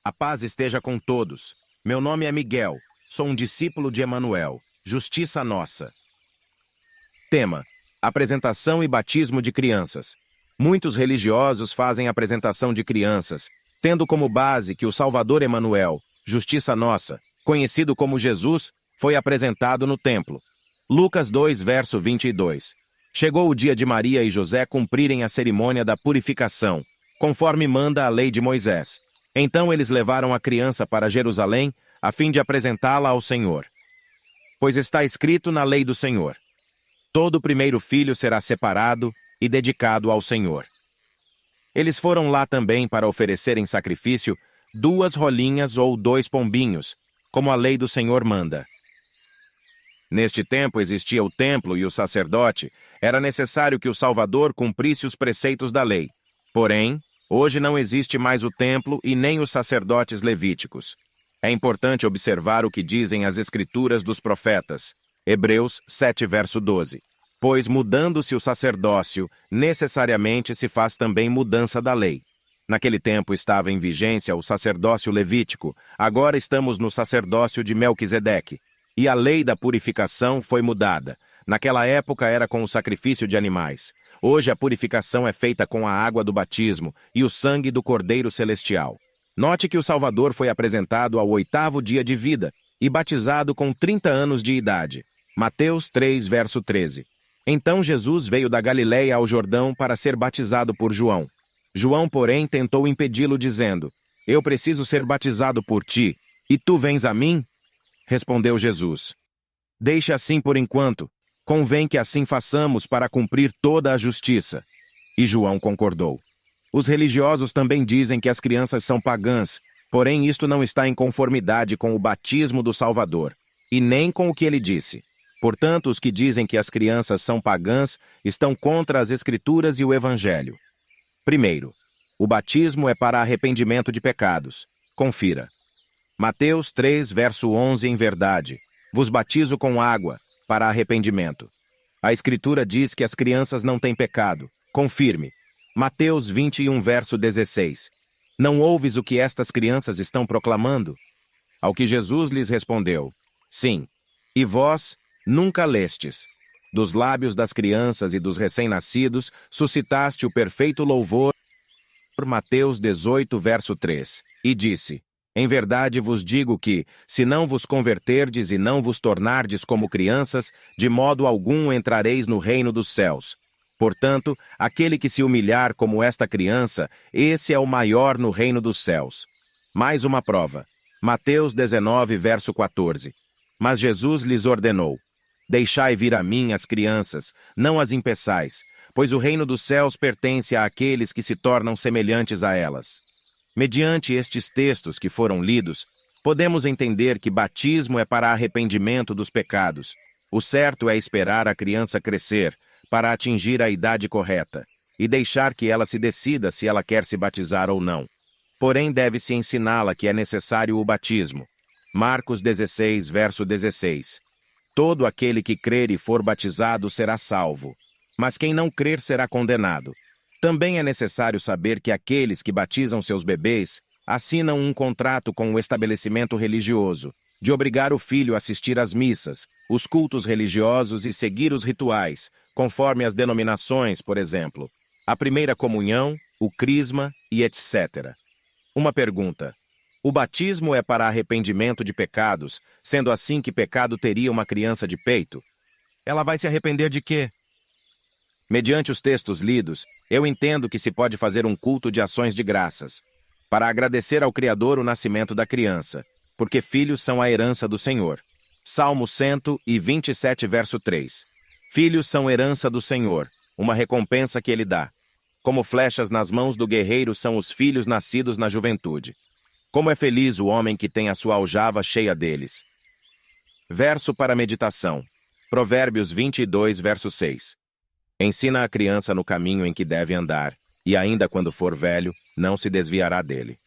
A paz esteja com todos. Meu nome é Miguel, sou um discípulo de Emanuel, Justiça Nossa. Tema: apresentação e batismo de crianças. Muitos religiosos fazem apresentação de crianças, tendo como base que o Salvador Emanuel, Justiça Nossa, conhecido como Jesus, foi apresentado no templo. Lucas 2, verso 22. Chegou o dia de Maria e José cumprirem a cerimônia da purificação, conforme manda a lei de Moisés. Então eles levaram a criança para Jerusalém, a fim de apresentá-la ao Senhor. Pois está escrito na lei do Senhor: todo primeiro filho será separado e dedicado ao Senhor. Eles foram lá também para oferecer em sacrifício 2 rolinhas ou 2 pombinhos, como a lei do Senhor manda. Neste tempo existia o templo e o sacerdote, era necessário que o Salvador cumprisse os preceitos da lei. Porém, hoje não existe mais o templo e nem os sacerdotes levíticos. É importante observar o que dizem as escrituras dos profetas. Hebreus 7, verso 12. Pois mudando-se o sacerdócio, necessariamente se faz também mudança da lei. Naquele tempo estava em vigência o sacerdócio levítico, agora estamos no sacerdócio de Melquisedeque. E a lei da purificação foi mudada. Naquela época era com o sacrifício de animais. Hoje a purificação é feita com a água do batismo e o sangue do Cordeiro Celestial. Note que o Salvador foi apresentado ao 8º dia de vida e batizado com 30 anos de idade. Mateus 3, verso 13. Então Jesus veio da Galiléia ao Jordão para ser batizado por João. João, porém, tentou impedi-lo, dizendo: Eu preciso ser batizado por ti, e tu vens a mim? Respondeu Jesus: Deixa assim por enquanto. Convém que assim façamos para cumprir toda a justiça. E João concordou. Os religiosos também dizem que as crianças são pagãs, porém isto não está em conformidade com o batismo do Salvador, e nem com o que ele disse. Portanto, os que dizem que as crianças são pagãs estão contra as Escrituras e o Evangelho. Primeiro, o batismo é para arrependimento de pecados. Confira. Mateus 3, verso 11. Em verdade, vos batizo com água, para arrependimento. A Escritura diz que as crianças não têm pecado. Confirme. Mateus 21, verso 16. Não ouves o que estas crianças estão proclamando? Ao que Jesus lhes respondeu: Sim. E vós nunca lestes. Dos lábios das crianças e dos recém-nascidos suscitaste o perfeito louvor. Mateus 18, verso 3. E disse: Em verdade vos digo que, se não vos converterdes e não vos tornardes como crianças, de modo algum entrareis no reino dos céus. Portanto, aquele que se humilhar como esta criança, esse é o maior no reino dos céus. Mais uma prova. Mateus 19, verso 14. Mas Jesus lhes ordenou: Deixai vir a mim as crianças, não as impeçais, pois o reino dos céus pertence àqueles que se tornam semelhantes a elas. Mediante estes textos que foram lidos, podemos entender que batismo é para arrependimento dos pecados. O certo é esperar a criança crescer, para atingir a idade correta, e deixar que ela se decida se ela quer se batizar ou não. Porém, deve-se ensiná-la que é necessário o batismo. Marcos 16, verso 16. Todo aquele que crer e for batizado será salvo, mas quem não crer será condenado. Também é necessário saber que aqueles que batizam seus bebês assinam um contrato com o estabelecimento religioso, de obrigar o filho a assistir às missas, os cultos religiosos e seguir os rituais, conforme as denominações, por exemplo, a primeira comunhão, o crisma e etc. Uma pergunta: o batismo é para arrependimento de pecados, sendo assim que pecado teria uma criança de peito? Ela vai se arrepender de quê? Mediante os textos lidos, eu entendo que se pode fazer um culto de ações de graças, para agradecer ao Criador o nascimento da criança, porque filhos são a herança do Senhor. Salmo 127, verso 3. Filhos são herança do Senhor, uma recompensa que Ele dá. Como flechas nas mãos do guerreiro são os filhos nascidos na juventude. Como é feliz o homem que tem a sua aljava cheia deles. Verso para meditação. Provérbios 22, verso 6. Ensina a criança no caminho em que deve andar, e ainda quando for velho, não se desviará dele.